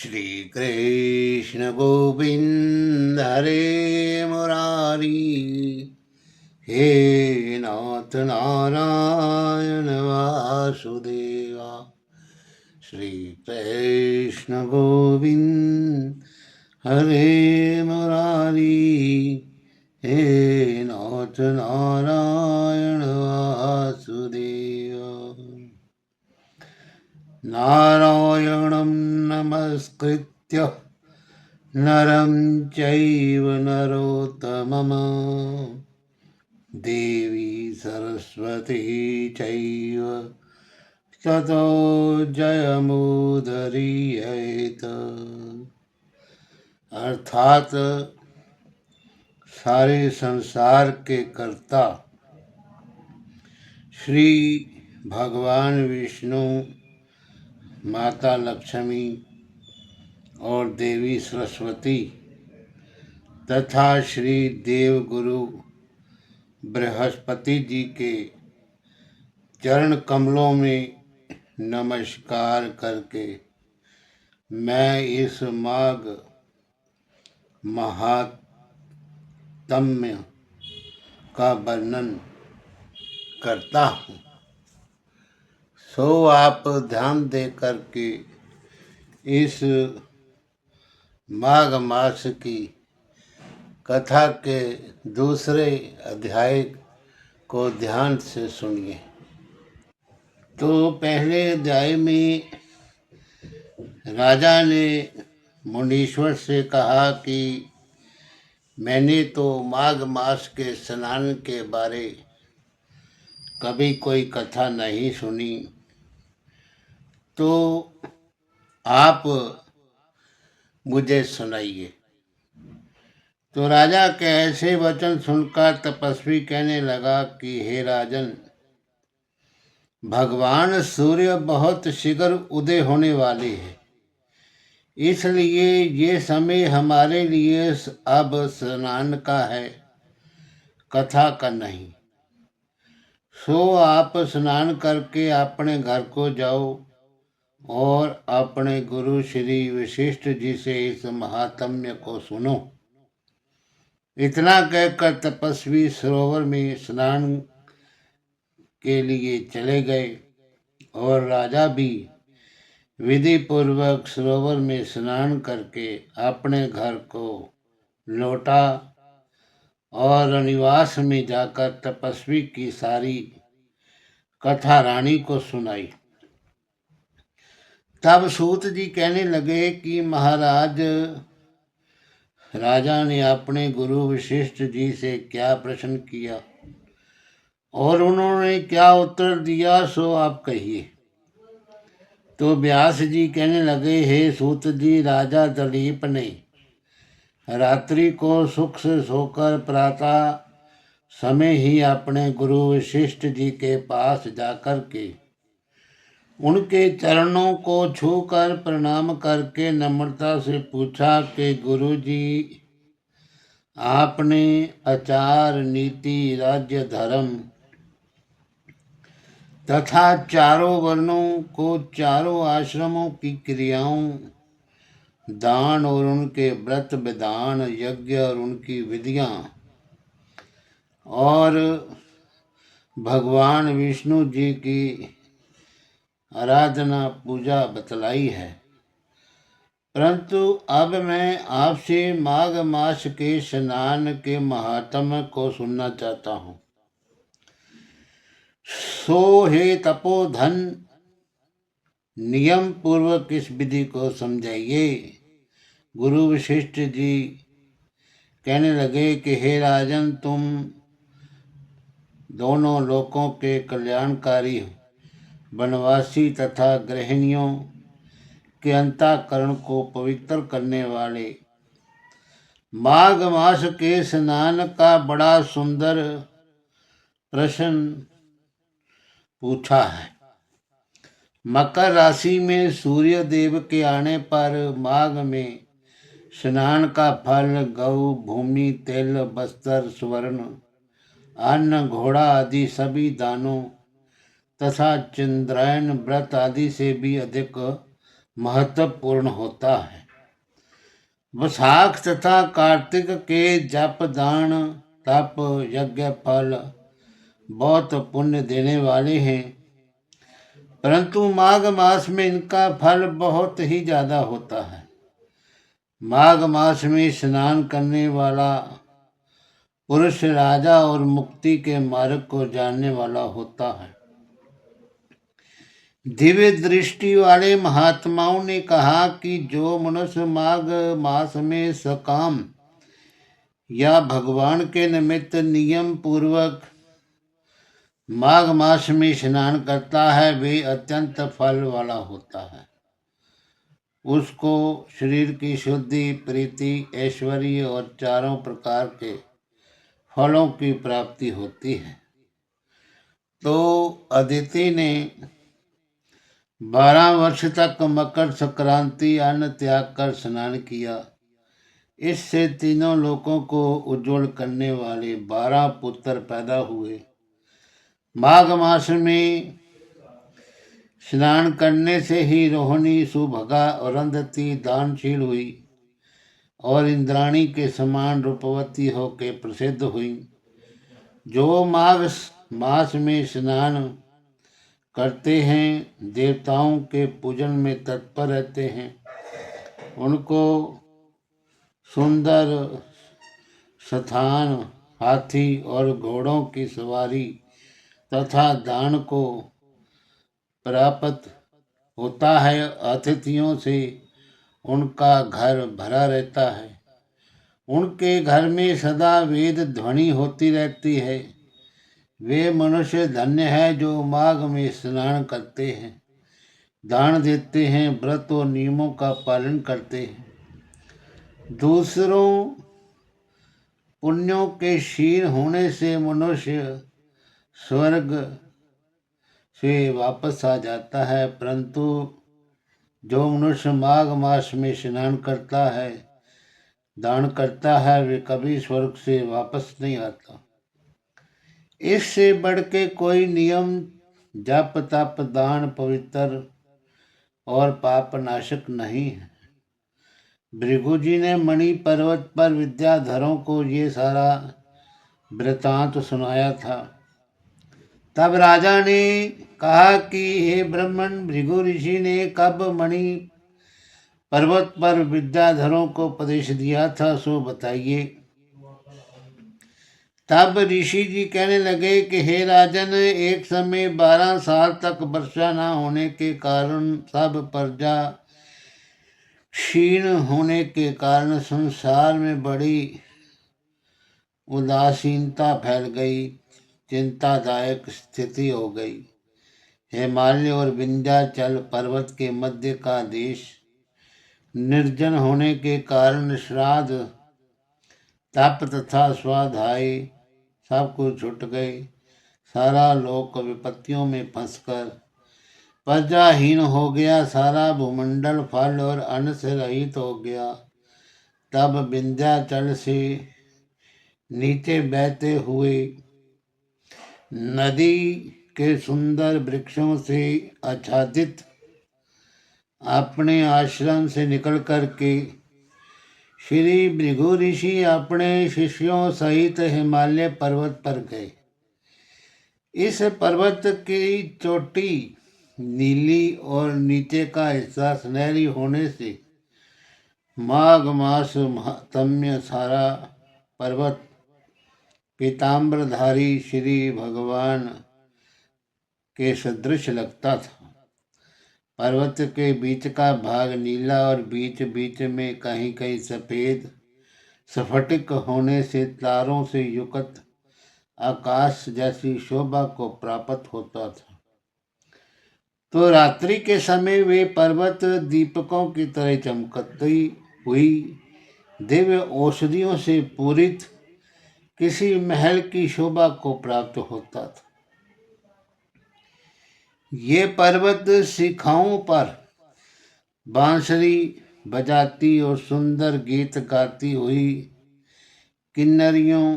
श्री कृष्ण गोविंद हरे मुरारी, हे नाथ नारायण वासुदेवा। श्री कृष्ण गोविंद हरे मुरारी, हे नाथ नारायण वासुदेवा। नारायणं नमस्कृत्य नरं चैव नरोत्तमं, देवी सरस्वती चैव ततो जयमुदीरयेत्। अर्थात सारे संसार के कर्ता श्री भगवान विष्णु, माता लक्ष्मी और देवी सरस्वती तथा श्री देव गुरु बृहस्पति जी के चरण कमलों में नमस्कार करके मैं इस माघ महात्म्य का वर्णन करता हूँ। सो आप ध्यान दे करके इस माघ मास की कथा के दूसरे अध्याय को ध्यान से सुनिए। तो पहले अध्याय में राजा ने मुनीश्वर से कहा कि मैंने तो माघ मास के स्नान के बारे कभी कोई कथा नहीं सुनी, तो आप मुझे सुनाइए। तो राजा के ऐसे वचन सुनकर तपस्वी कहने लगा कि हे राजन, भगवान सूर्य बहुत शीघ्र उदय होने वाले हैं, इसलिए ये समय हमारे लिए अब स्नान का है, कथा का नहीं। सो आप स्नान करके अपने घर को जाओ और अपने गुरु श्री वशिष्ठ जी से इस महात्म्य को सुनो। इतना कहकर तपस्वी सरोवर में स्नान के लिए चले गए और राजा भी विधि पूर्वक सरोवर में स्नान करके अपने घर को लौटा और निवास में जाकर तपस्वी की सारी कथा रानी को सुनाई। तब सूत जी कहने लगे कि महाराज, राजा ने अपने गुरु वशिष्ठ जी से क्या प्रश्न किया और उन्होंने क्या उत्तर दिया, सो आप कहिए। तो व्यास जी कहने लगे, हे सूत जी, राजा दिलीप ने रात्रि को सुख से सोकर प्रातः समय ही अपने गुरु वशिष्ठ जी के पास जाकर के उनके चरणों को छूकर प्रणाम करके नम्रता से पूछा कि गुरु जी, आपने आचार, नीति, राज्य, धर्म तथा चारों वर्णों को, चारों आश्रमों की क्रियाओं, दान और उनके व्रत विधान, यज्ञ और उनकी विधियां और भगवान विष्णु जी की आराधना पूजा बतलाई है, परंतु अब मैं आपसे माघ मास के स्नान के महात्म्य को सुनना चाहता हूँ। सो हे तपोधन, नियम पूर्वक इस विधि को समझाइए। गुरु वशिष्ठ जी कहने लगे कि हे राजन, तुम दोनों लोकों के कल्याणकारी, वनवासी तथा गृहिणियों के अंतःकरण को पवित्र करने वाले माघ मास के स्नान का बड़ा सुंदर प्रश्न पूछा है। मकर राशि में सूर्य देव के आने पर माघ में स्नान का फल गौ, भूमि, तेल, बस्तर, स्वर्ण, अन्न, घोड़ा आदि सभी दानों तथा चंद्रायन व्रत आदि से भी अधिक महत्वपूर्ण होता है। वैशाख तथा कार्तिक के जप दान तप यज्ञ फल बहुत पुण्य देने वाले हैं, परंतु माघ मास में इनका फल बहुत ही ज्यादा होता है। माघ मास में स्नान करने वाला पुरुष राजा और मुक्ति के मार्ग को जानने वाला होता है। दिव्य दृष्टि वाले महात्माओं ने कहा कि जो मनुष्य माघ मास में सकाम या भगवान के निमित्त नियम पूर्वक माघ मास में स्नान करता है वे अत्यंत फल वाला होता है। उसको शरीर की शुद्धि, प्रीति, ऐश्वर्य और चारों प्रकार के फलों की प्राप्ति होती है। तो अदिति ने 12 वर्ष तक मकर संक्रांति अन्न त्याग कर स्नान किया। इससे तीनों लोकों को उज्जवल करने वाले 12 पुत्र पैदा हुए। माघ मास में स्नान करने से ही रोहिणी, सुभगा और अरुंधति दानशील हुई और इंद्राणी के समान रूपवती होकर प्रसिद्ध हुई। जो माघ मास में स्नान करते हैं, देवताओं के पूजन में तत्पर रहते हैं, उनको सुंदर स्थान, हाथी और घोड़ों की सवारी तथा दान को प्राप्त होता है। अतिथियों से उनका घर भरा रहता है। उनके घर में सदा वेद ध्वनि होती रहती है। वे मनुष्य धन्य है जो माघ में स्नान करते हैं, दान देते हैं, व्रत और नियमों का पालन करते हैं। दूसरों पुण्यों के क्षीण होने से मनुष्य स्वर्ग से वापस आ जाता है, परंतु जो मनुष्य माघ मास में स्नान करता है, दान करता है, वे कभी स्वर्ग से वापस नहीं आता। इससे बढ़ के कोई नियम, जप तप दान पवित्र और पाप नाशक नहीं है। भृगु जी ने मणि पर्वत पर विद्याधरों को ये सारा वृतांत सुनाया था। तब राजा ने कहा कि हे ब्राह्मण, भृगु ऋषि ने कब मणि पर्वत पर विद्याधरों को उपदेश दिया था, सो बताइए। तब ऋषि जी कहने लगे कि हे राजन, एक समय 12 साल तक वर्षा न होने के कारण सब प्रजा क्षीण होने के कारण संसार में बड़ी उदासीनता फैल गई, चिंतादायक स्थिति हो गई। हिमालय और विंध्याचल पर्वत के मध्य का देश निर्जन होने के कारण श्राद्ध, तप तथा स्वाध्याय सब कुछ छूट गए। सारा लोक विपत्तियों में फंसकर प्रजाहीन हो गया। सारा भूमंडल फल और अन्न से रहित हो गया। तब विंध्याचल से नीचे बहते हुए नदी के सुंदर वृक्षों से आच्छादित अपने आश्रम से निकल कर के श्री भृगु ऋषि अपने शिष्यों सहित हिमालय पर्वत पर गए। इस पर्वत की चोटी नीली और नीचे का हिस्सा सुनहरी होने से माघ मास महात्म्य सारा पर्वत पीताम्बरधारी श्री भगवान के सदृश लगता था। पर्वत के बीच का भाग नीला और बीच बीच में कहीं कहीं सफेद स्फटिक होने से तारों से युक्त आकाश जैसी शोभा को प्राप्त होता था। तो रात्रि के समय वे पर्वत दीपकों की तरह चमकती हुई दिव्य औषधियों से पूरित किसी महल की शोभा को प्राप्त होता था। ये पर्वत शिखाओं पर बांसुरी बजाती और सुंदर गीत गाती हुई किन्नरियों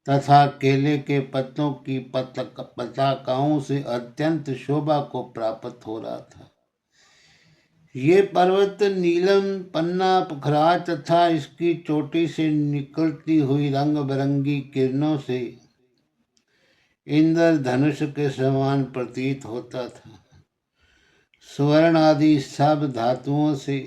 तथा केले के पत्तों की पताकाओं से अत्यंत शोभा को प्राप्त हो रहा था। ये पर्वत नीलम पन्ना पुखराज तथा इसकी चोटी से निकलती हुई रंग बिरंगी किरणों से इंद्रधनुष के समान प्रतीत होता था। स्वर्ण आदि सब धातुओं से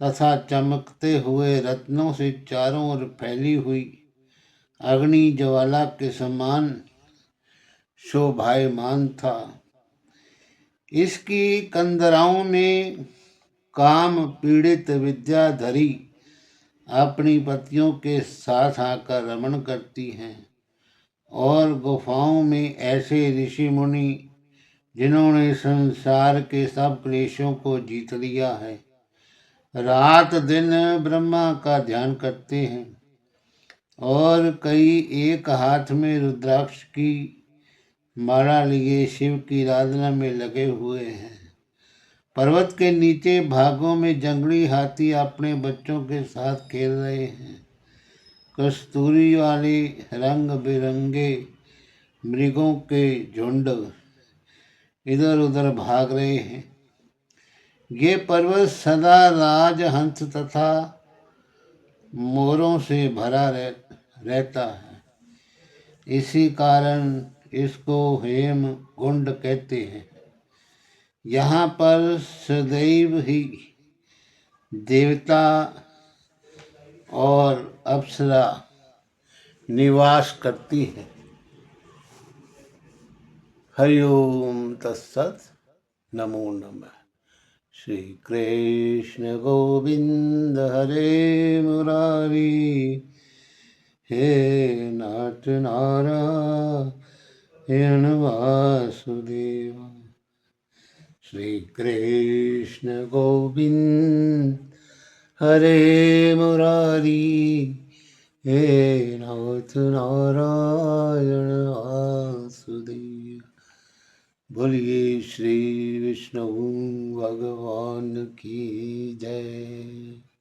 तथा चमकते हुए रत्नों से चारों ओर फैली हुई अग्नि ज्वाला के समान शोभायमान था। इसकी कंदराओं में काम पीड़ित विद्याधरी अपनी पतियों के साथ आकर रमण करती हैं और गुफाओं में ऐसे ऋषि मुनि जिन्होंने संसार के सब क्लेशों को जीत लिया है रात दिन ब्रह्मा का ध्यान करते हैं और कई एक हाथ में रुद्राक्ष की माला लिए शिव की आराधना में लगे हुए हैं। पर्वत के नीचे भागों में जंगली हाथी अपने बच्चों के साथ खेल रहे हैं। कस्तूरी वाले रंग बिरंगे मृगों के झुंड इधर उधर भाग रहे हैं। ये पर्वत सदा राजहंस तथा मोरों से भरा रहता है। इसी कारण इसको हेम कुंड कहते हैं। यहाँ पर सदैव ही देवता और अप्सरा निवास करती है। हरि ओम तत्सत। नमो नमः। श्री कृष्ण गोविंद हरे मुरारी हे नाथ नारायण वासुदेव। श्री कृष्ण गोविंद हरे मुरारी हे नाथ नारायण वासुदेव। बोलिए श्री विष्णु भगवान की जय।